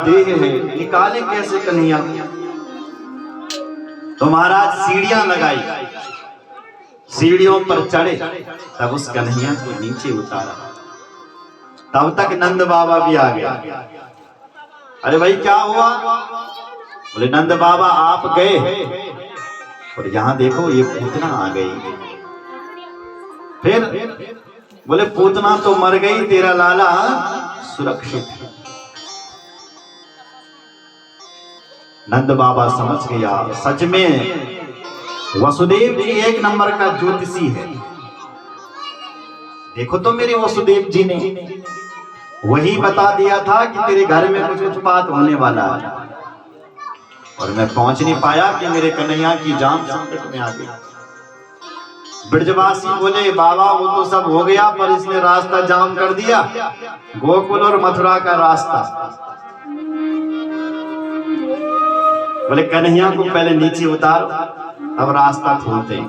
देह है, निकाले कैसे कन्हैया। तो महाराज सीढ़ियां लगाई, सीढ़ियों पर चढ़े, तब उस कन्हैया को नीचे उतारा। तब तक नंद बाबा भी आ गया। अरे भाई क्या हुआ? बोले नंद बाबा आप गए और यहां देखो ये पूतना आ गई। फिर बोले पूतना तो मर गई, तेरा लाला सुरक्षित है। नंद बाबा समझ गया सच में वसुदेव जी एक नंबर का ज्योतिषी है। देखो तो मेरे वसुदेव जी ने वही बता दिया था कि तेरे घर में कुछ उत्पात होने वाला है, और मैं पहुंच नहीं पाया कि मेरे कन्हैया की जान संकट में आ गई। ब्रजवासी बोले बाबा वो तो सब हो गया, पर इसने रास्ता जाम कर दिया, गोकुल और मथुरा का रास्ता। बोले कन्हैया को पहले नीचे उतारो, अब रास्ता खोलते हैं।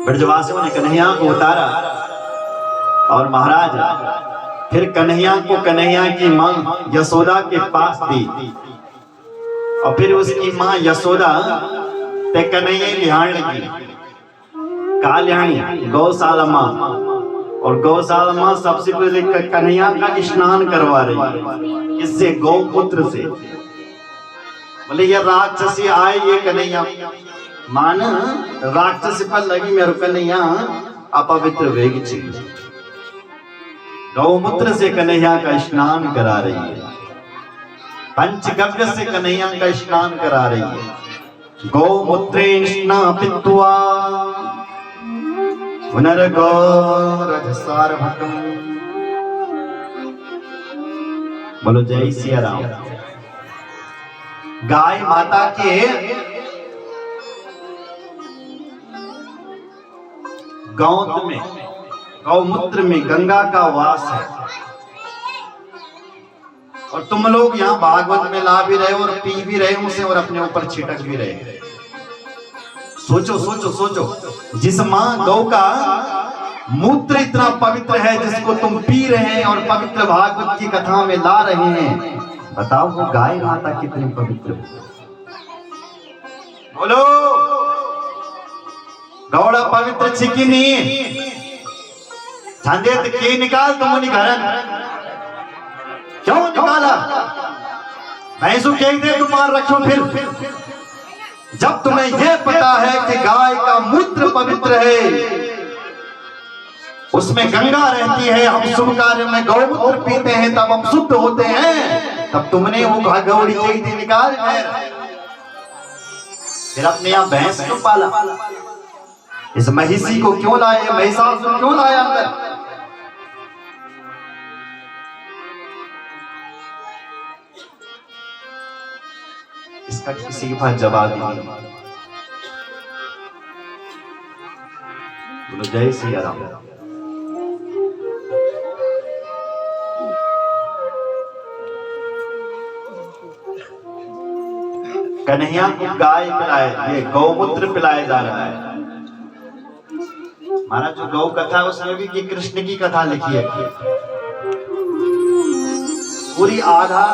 ब्रजवासियों ने कन्हैया को उतारा और महाराज फिर कन्हैया को कन्हैया की मां यशोदा के पास दी, और फिर उसकी मां यशोदा ते कन्हैया लिहान लगी। का लिहानी? गौशाला मां। और गौशाला मां सबसे पहले कन्हैया का स्नान करवा रही। किससे? गौपुत्र से। बोले ये राक्षसी आए, ये कन्हैया मान राक्षस पर लगी मेरे कन्हैया अपवित्र वेग चीज। गौमूत्र से कन्हैया का स्नान करा रही है, पंचगव्य से कन्हैया का स्नान करा रही है। गौमूत्रेण स्नापित्वा पुनर्गौरधसार्भकम्। बोलो जय सिया राम। गाय माता के गौत में, गौमूत्र में गंगा का वास है, और तुम लोग यहाँ भागवत में ला भी रहे हो और पी भी रहे हो उसे, और अपने ऊपर छिटक भी रहे हो। सोचो सोचो सोचो, जिस मां गौ का मूत्र इतना पवित्र है जिसको तुम पी रहे हैं और पवित्र भागवत की कथा में ला रहे हैं, बताओ वो गाय माता कितनी पवित्र है। बोलो गौड़ा पवित्र छिकिनी झंझट के निकाल तुमने घरन। क्यों निकाला? भैंसू कह दे तुम्हार रखो। फिर जब तुम्हें यह पता है कि गाय का मूत्र पवित्र है, उसमें गंगा रहती है, हम शुभ कार्य में गौमूत्र पीते हैं तब हम शुद्ध होते हैं, तब तुमने वो गौड़ी चाहिए निकाल। फिर अपने यहाँ भैंस क्यों पाला? इस महिषी को क्यों लाए? महिषासुर क्यों लाया अंदर? इसका किसी के पास जवाब नहीं। बोलो जय सिया राम। कन्हैया को गाय पिलाए, ये गौमूत्र पिलाया जा रहा है। हमारा जो गौ कथा है उसमें भी कृष्ण की कथा लिखी है पूरी। आधा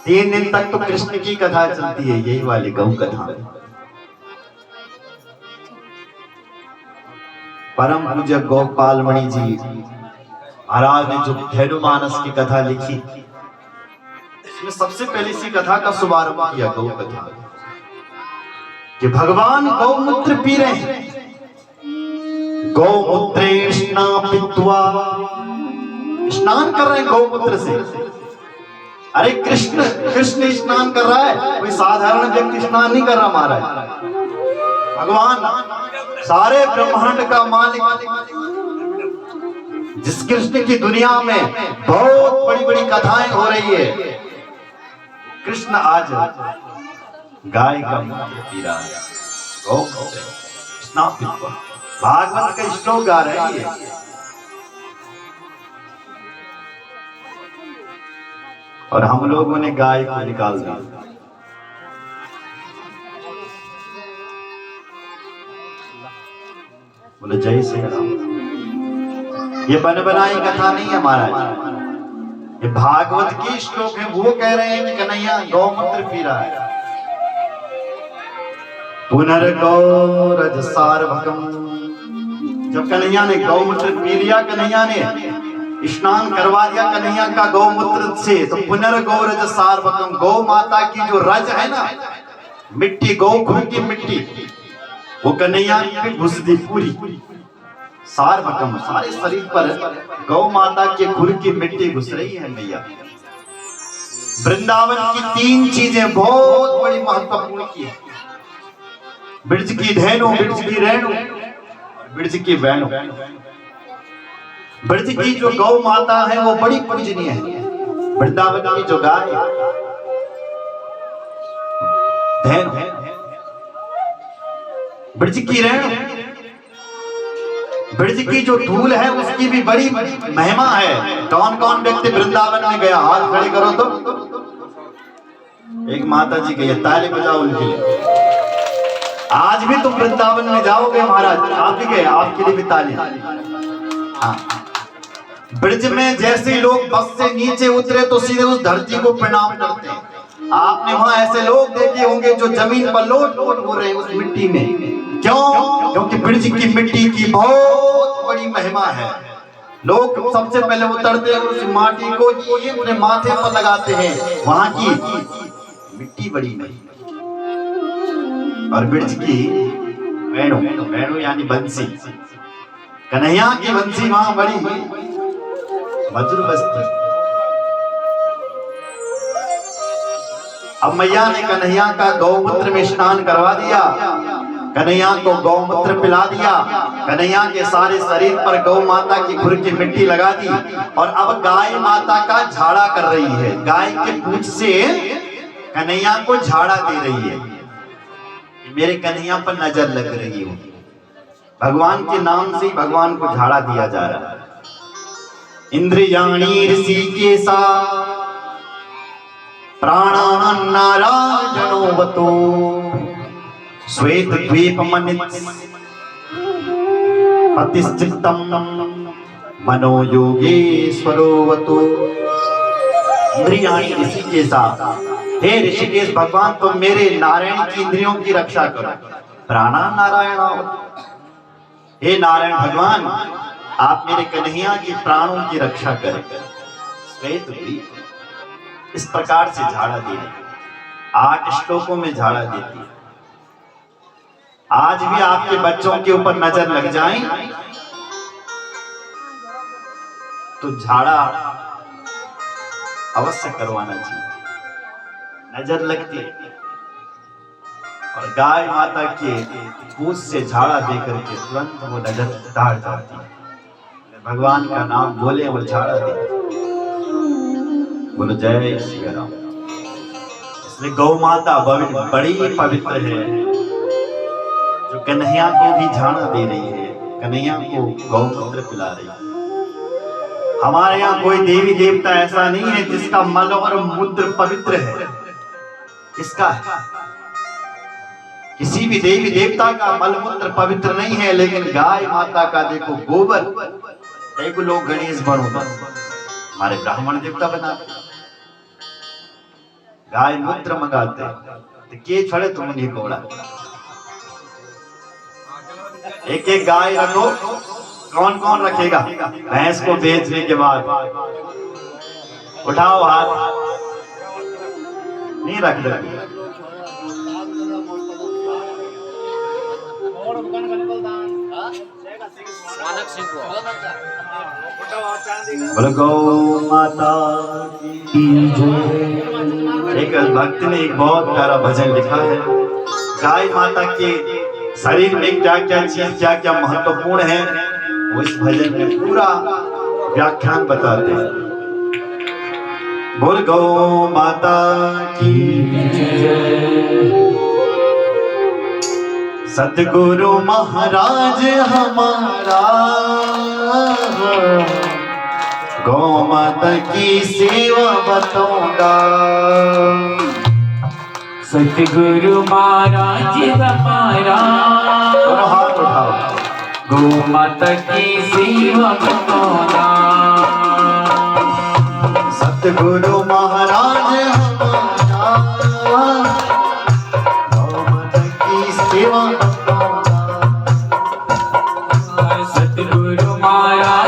3 दिन तक तो कृष्ण की कथा चलती है, यही वाली गौ कथा। परम पूज्य गोपाल मणि जी महाराज ने जो धैर्यमानस की कथा लिखी, इसमें सबसे पहले इसी कथा का शुभारंभ किया, गौ कथा, कि भगवान गौमूत्र पी रहे हैं। गौमूत्रेण स्नापित्वा, स्नान कर रहे हैं गौमूत्र से। अरे कृष्ण स्नान कर रहा है, कोई साधारण व्यक्ति स्नान नहीं कर रहा महाराज। भगवान सारे ब्रह्मांड का मालिक, जिस कृष्ण की दुनिया में बहुत बड़ी बड़ी कथाएं हो रही है, कृष्ण आज गाय का मूत्र पी रहा है। गौमूत्र स्नापित्वा, भागवत का श्लोक गा रही है। और हम लोगों ने गाय को निकाल दिया। बोले जय श्री राम। ये बन बनाई कथा नहीं है महाराज, ये भागवत की श्लोक है, वो कह रहे हैं कि कन्हैया गौमूत्र पी रहा है। पुनर्गौरज सार्वकम, जब कन्हैया ने गौमूत्र पी लिया, कन्हैया ने स्नान करवा दिया कन्हैया का गौमूत्र से, तो पुनर्गौरज सार्वकम, गौ माता की जो रज है ना, मिट्टी, गौखुर की मिट्टी, वो कन्हैया पे घुस दी पूरी। सार्वकम, सारे शरीर पर गौ माता के खुर की मिट्टी घुस रही है मैया। वृंदावन की तीन चीजें बहुत बड़ी महत्वपूर्ण की है, ब्रज की धेनु, ब्रज की रेणु, ब्रज की वेणु। ब्रज की जो गौ माता है वो बड़ी पूजनीय है। वृंदावन की जो गाय धेनु, ब्रज की रेणु, ब्रज की जो धूल है उसकी भी बड़ी महिमा है। कौन कौन व्यक्ति वृंदावन में गया, हाथ खड़े करो तो। एक माता जी गई, ताली बजाओ उनके लिए। आज भी तुम वृंदावन में जाओगे महाराज, आप भी गए, आपके लिए भी ताली। हाँ, ब्रज में जैसे लोग बस से नीचे उतरे तो सीधे उस धरती को प्रणाम करते हैं। आपने वहां ऐसे लोग देखे होंगे जो जमीन पर लोट लोट हो रहे हैं उस मिट्टी में। क्यों? क्योंकि ब्रज की मिट्टी की बहुत बड़ी महिमा है। लोग सबसे पहले उतरते हैं, उस माटी को ये अपने माथे पर लगाते हैं, वहां की मिट्टी बड़ी नहीं। और ब्रज की वेणु, वेणु यानी बंसी, कन्हैया की बंसी वहां बड़ी मधुर बजती। अब मैया ने कन्हैया का गौमूत्र में स्नान करवा दिया, कन्हैया को गौमूत्र पिला दिया, कन्हैया के सारे शरीर पर गौ माता की खुर की मिट्टी लगा दी, और अब गाय माता का झाड़ा कर रही है। गाय के पूंछ से कन्हैया को झाड़ा दे रही है, मेरे कन्हैया पर नजर लग रही हो। भगवान के नाम से भगवान को झाड़ा दिया जा रहा है। इंद्रियाणी ऋषिकेशा प्राणान्नारायणोवतो श्वेत द्वीप मनित प्रतिष्ठितम मनो योगेश्वरोवतो। इंद्रियाणी ऋषिकेशा, हे ऋषिकेश भगवान तुम मेरे नारायण की इंद्रियों की रक्षा करो। प्राणान्नारायणोवतो, हे नारायण भगवान आप मेरे कन्हैया की प्राणों की रक्षा करें। श्वेत द्वीप, इस प्रकार से झाड़ा दे रही, 8 श्लोकों में झाड़ा देती है। आज भी आपके बच्चों के ऊपर नजर लग जाए तो झाड़ा अवश्य करवाना चाहिए। नजर लगती है और गाय माता के पूंछ से झाड़ा देकर के तुरंत वो नजर उतार जाती है। भगवान का नाम बोले और झाड़ा दे, बोलो जय श्री राम। इसलिए गौ माता बड़ी पवित्र है, जो कन्हैया को भी झाड़ा दे रही है, कन्हैया को गौमूत्र पिला रही है। हमारे यहाँ कोई देवी देवता ऐसा नहीं है जिसका मल और मूत्र पवित्र है। किसका है? किसी भी देवी देवता का मल मूत्र पवित्र नहीं है, लेकिन गाय माता का देखो गोबर, देखो लोग गणेश बनोता हमारे ब्राह्मण देवता बनाते, गाय मूत्र मंगाते, तो के छड़े तुम नहीं कोड़ा। एक एक गाय रखो, कौन कौन रखेगा? भैंस को बेचने के बाद उठाओ हाथ, नहीं रख दे। बोलो गौ माता की जय। एक भक्त ने एक बहुत प्यारा भजन लिखा है, गाय माता के शरीर में क्या क्या चीज क्या क्या महत्वपूर्ण है, वो इस भजन में पूरा व्याख्यान बताते हैं। बोल गौ माता की जय। सतगुरु महाराज हमारा गौ माता की सेवा बताऊंगा। सतगुरु महाराज हमारा हाथ उठाओ, गौ माता की सेवा बताऊंगा। सतगुरु महाराज हमारा मन की सेवा सतगुरु महाराज